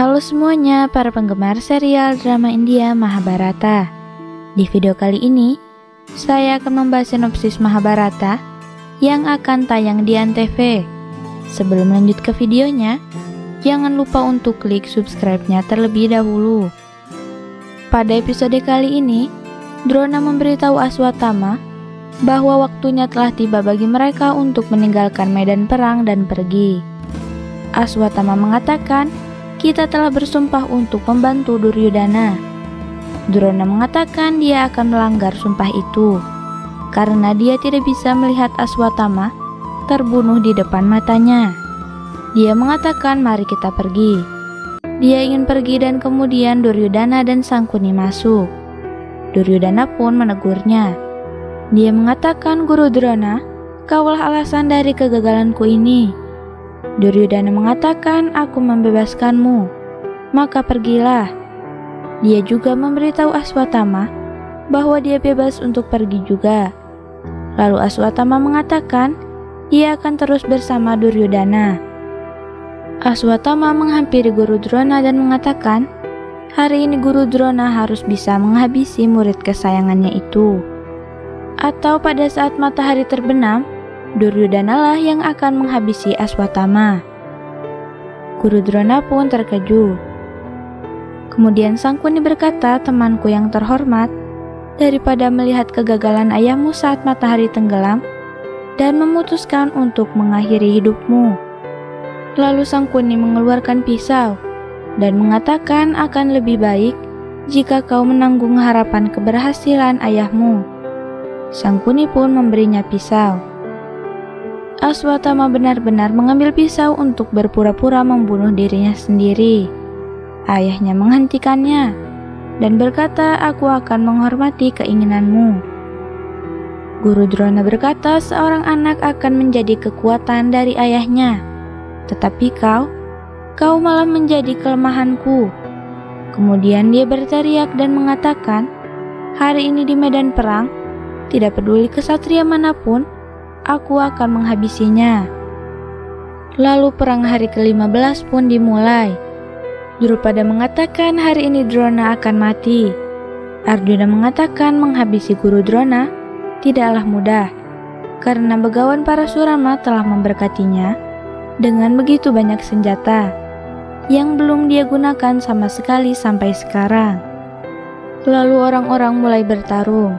Halo semuanya para penggemar serial drama India Mahabharata. Di video kali ini, saya akan membahas sinopsis Mahabharata yang akan tayang di Antv. Sebelum lanjut ke videonya, jangan lupa untuk klik subscribe-nya terlebih dahulu. Pada episode kali ini, Drona memberitahu Aswatthama bahwa waktunya telah tiba bagi mereka untuk meninggalkan medan perang dan pergi. Aswatthama mengatakan, "Kita telah bersumpah untuk membantu Duryodhana." Drona mengatakan dia akan melanggar sumpah itu karena dia tidak bisa melihat Aswatthama terbunuh di depan matanya. Dia mengatakan, "Mari kita pergi." Dia ingin pergi dan kemudian Duryodhana dan Sangkuni masuk. Duryodhana pun menegurnya. Dia mengatakan, "Guru Drona, kaulah alasan dari kegagalanku ini." Duryodhana mengatakan, "Aku membebaskanmu, maka pergilah." Dia juga memberitahu Aswatthama bahwa dia bebas untuk pergi juga. Lalu Aswatthama mengatakan dia akan terus bersama Duryodhana. Aswatthama menghampiri Guru Drona dan mengatakan, hari ini Guru Drona harus bisa menghabisi murid kesayangannya itu. Atau pada saat matahari terbenam, Duryodhana lah yang akan menghabisi Aswatthama. Guru Drona pun terkejut. Kemudian Sangkuni berkata, "Temanku yang terhormat, daripada melihat kegagalan ayahmu saat matahari tenggelam dan memutuskan untuk mengakhiri hidupmu." Lalu Sangkuni mengeluarkan pisau dan mengatakan akan lebih baik jika kau menanggung harapan keberhasilan ayahmu. Sangkuni pun memberinya pisau. Aswatthama benar-benar mengambil pisau untuk berpura-pura membunuh dirinya sendiri. Ayahnya menghentikannya dan berkata, "Aku akan menghormati keinginanmu." Guru Drona berkata, "Seorang anak akan menjadi kekuatan dari ayahnya, tetapi kau malah menjadi kelemahanku." Kemudian dia berteriak dan mengatakan, "Hari ini di medan perang, tidak peduli kesatria manapun, aku akan menghabisinya." Lalu perang hari ke-15 pun dimulai. Drupada mengatakan hari ini Drona akan mati. Arjuna mengatakan menghabisi Guru Drona tidaklah mudah, karena begawan Parasurama telah memberkatinya dengan begitu banyak senjata yang belum dia gunakan sama sekali sampai sekarang. Lalu orang-orang mulai bertarung.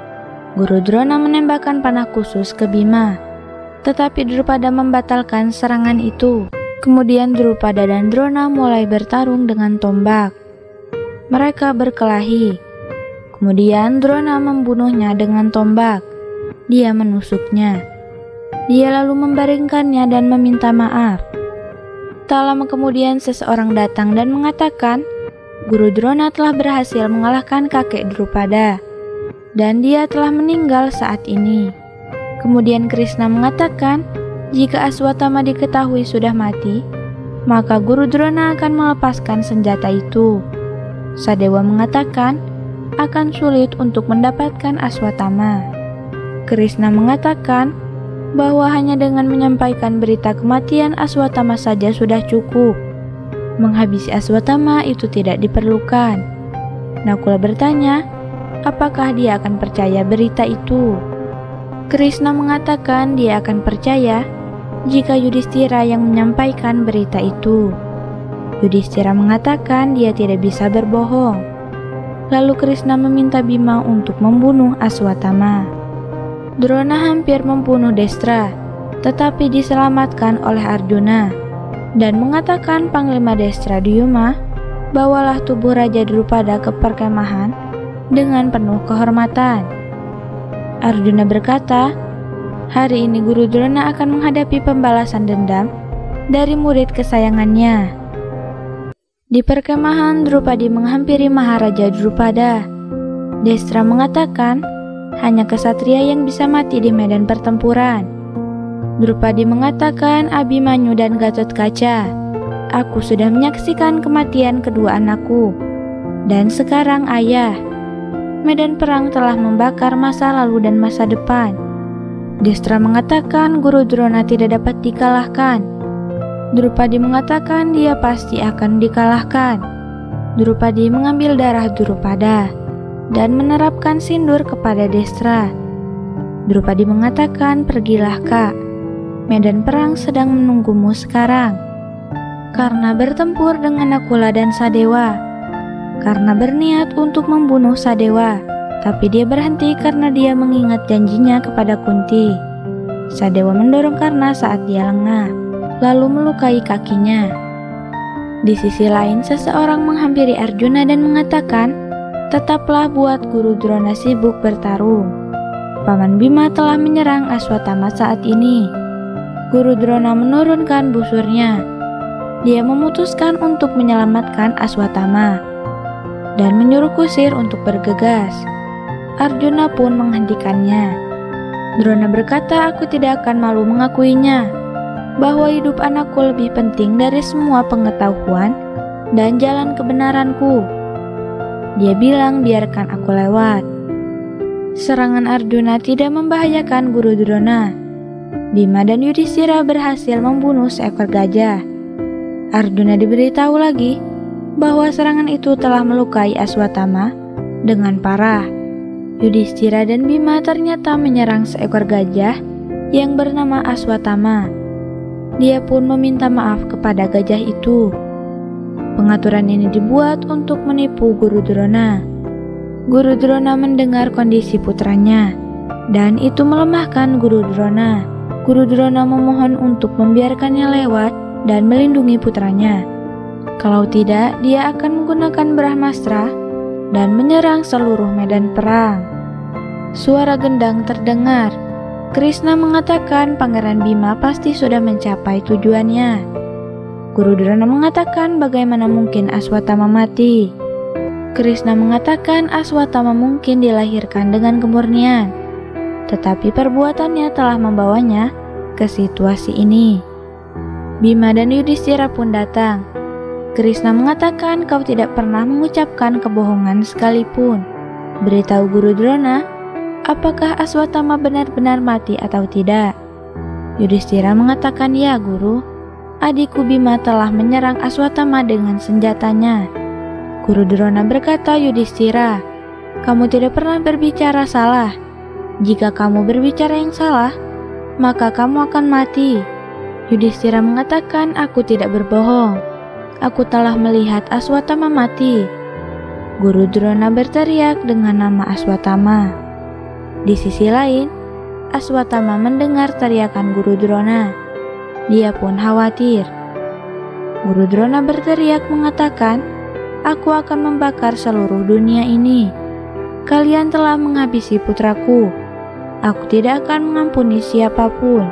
Guru Drona menembakkan panah khusus ke Bima, tetapi Drupada membatalkan serangan itu. Kemudian Drupada dan Drona mulai bertarung dengan tombak. Mereka berkelahi. Kemudian Drona membunuhnya dengan tombak. Dia menusuknya. Dia lalu membaringkannya dan meminta maaf. Tak lama kemudian seseorang datang dan mengatakan, Guru Drona telah berhasil mengalahkan kakek Drupada dan dia telah meninggal saat ini. Kemudian Krishna mengatakan, jika Aswatthama diketahui sudah mati, maka Guru Drona akan melepaskan senjata itu. Sadewa mengatakan akan sulit untuk mendapatkan Aswatthama. Krishna mengatakan bahwa hanya dengan menyampaikan berita kematian Aswatthama saja sudah cukup. Menghabisi Aswatthama itu tidak diperlukan. Nakula bertanya, apakah dia akan percaya berita itu? Krishna mengatakan dia akan percaya jika Yudhishthira yang menyampaikan berita itu. Yudhishthira mengatakan dia tidak bisa berbohong. Lalu Krishna meminta Bima untuk membunuh Aswatthama. Drona hampir membunuh Destra, tetapi diselamatkan oleh Arjuna dan mengatakan Panglima Destra Dyuma, bawalah tubuh Raja Drupada ke perkemahan dengan penuh kehormatan. Arjuna berkata, hari ini Guru Drona akan menghadapi pembalasan dendam dari murid kesayangannya. Di perkemahan, Drupadi menghampiri Maharaja Drupada. Destra mengatakan, hanya kesatria yang bisa mati di medan pertempuran. Drupadi mengatakan, Abhimanyu dan Gatotkaca, aku sudah menyaksikan kematian kedua anakku. Dan sekarang ayah, medan perang telah membakar masa lalu dan masa depan. Destra mengatakan Guru Drona tidak dapat dikalahkan. Drupadi mengatakan dia pasti akan dikalahkan. Drupadi mengambil darah Drupada dan menerapkan sindur kepada Destra. Drupadi mengatakan, "Pergilah Kak, medan perang sedang menunggumu sekarang. Karena bertempur dengan Nakula dan Sadewa, karena berniat untuk membunuh Sadewa, tapi dia berhenti karena dia mengingat janjinya kepada Kunti. Sadewa mendorong Karna saat dia lengah, lalu melukai kakinya." Di sisi lain, seseorang menghampiri Arjuna dan mengatakan, "Tetaplah buat Guru Drona sibuk bertarung. Paman Bima telah menyerang Aswatama saat ini." Guru Drona menurunkan busurnya. Dia memutuskan untuk menyelamatkan Aswatama dan menyuruh Kusir untuk bergegas. Arjuna pun menghentikannya. Drona berkata, "Aku tidak akan malu mengakuinya, bahwa hidup anakku lebih penting dari semua pengetahuan dan jalan kebenaranku." Dia bilang, "Biarkan aku lewat." Serangan Arjuna tidak membahayakan Guru Drona. Bima dan Yudhishthira berhasil membunuh seekor gajah. Arjuna diberitahu lagi bahwa serangan itu telah melukai Aswatama dengan parah. Yudhishthira dan Bima ternyata menyerang seekor gajah yang bernama Aswatama. Dia pun meminta maaf kepada gajah itu. Pengaturan ini dibuat untuk menipu Guru Drona. Guru Drona mendengar kondisi putranya, dan itu melemahkan Guru Drona. Guru Drona memohon untuk membiarkannya lewat dan melindungi putranya. Kalau tidak, dia akan menggunakan Brahmastra dan menyerang seluruh medan perang. Suara gendang terdengar. Krishna mengatakan Pangeran Bima pasti sudah mencapai tujuannya. Guru Drona mengatakan, "Bagaimana mungkin Aswatama mati?" Krishna mengatakan Aswatama mungkin dilahirkan dengan kemurnian, tetapi perbuatannya telah membawanya ke situasi ini. Bima dan Yudhishthira pun datang. Krishna mengatakan, "Kau tidak pernah mengucapkan kebohongan sekalipun. Beritahu Guru Drona, apakah Aswatama benar-benar mati atau tidak?" Yudhishthira mengatakan, "Ya Guru, adikku Bima telah menyerang Aswatama dengan senjatanya." Guru Drona berkata, "Yudhishthira, kamu tidak pernah berbicara salah. Jika kamu berbicara yang salah, maka kamu akan mati." Yudhishthira mengatakan, "Aku tidak berbohong. Aku telah melihat Aswatama mati." Guru Drona berteriak dengan nama Aswatama. Di sisi lain, Aswatama mendengar teriakan Guru Drona. Dia pun khawatir. Guru Drona berteriak mengatakan, "Aku akan membakar seluruh dunia ini. Kalian telah menghabisi putraku. Aku tidak akan mengampuni siapapun."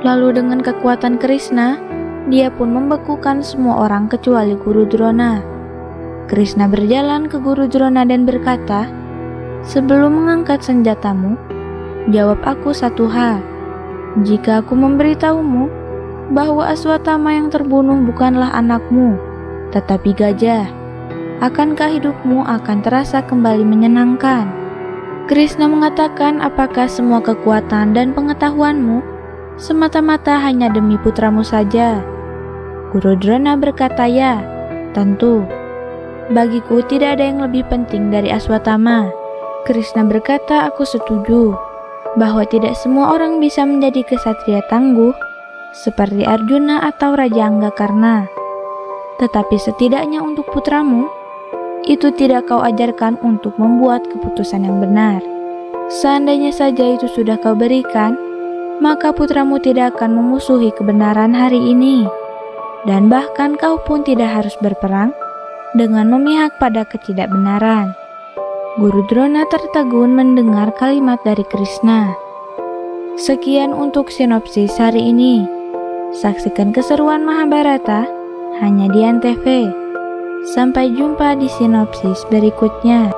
Lalu dengan kekuatan Krishna, dia pun membekukan semua orang kecuali Guru Drona. Krishna berjalan ke Guru Drona dan berkata, "Sebelum mengangkat senjatamu, jawab aku satu hal. Jika aku memberitahumu bahwa Aswatama yang terbunuh bukanlah anakmu, tetapi gajah, akankah hidupmu akan terasa kembali menyenangkan?" Krishna mengatakan, "Apakah semua kekuatan dan pengetahuanmu semata-mata hanya demi putramu saja?" Guru Drona berkata, "Ya, tentu. Bagiku tidak ada yang lebih penting dari Aswatama." Krishna berkata, "Aku setuju bahwa tidak semua orang bisa menjadi kesatria tangguh seperti Arjuna atau Raja Anggakarna. Tetapi setidaknya untuk putramu, itu tidak kau ajarkan untuk membuat keputusan yang benar. Seandainya saja itu sudah kau berikan, maka putramu tidak akan memusuhi kebenaran hari ini, dan bahkan kau pun tidak harus berperang dengan memihak pada ketidakbenaran." Guru Drona tertegun mendengar kalimat dari Krishna. Sekian untuk sinopsis hari ini. Saksikan keseruan Mahabharata hanya di Antv. Sampai jumpa di sinopsis berikutnya.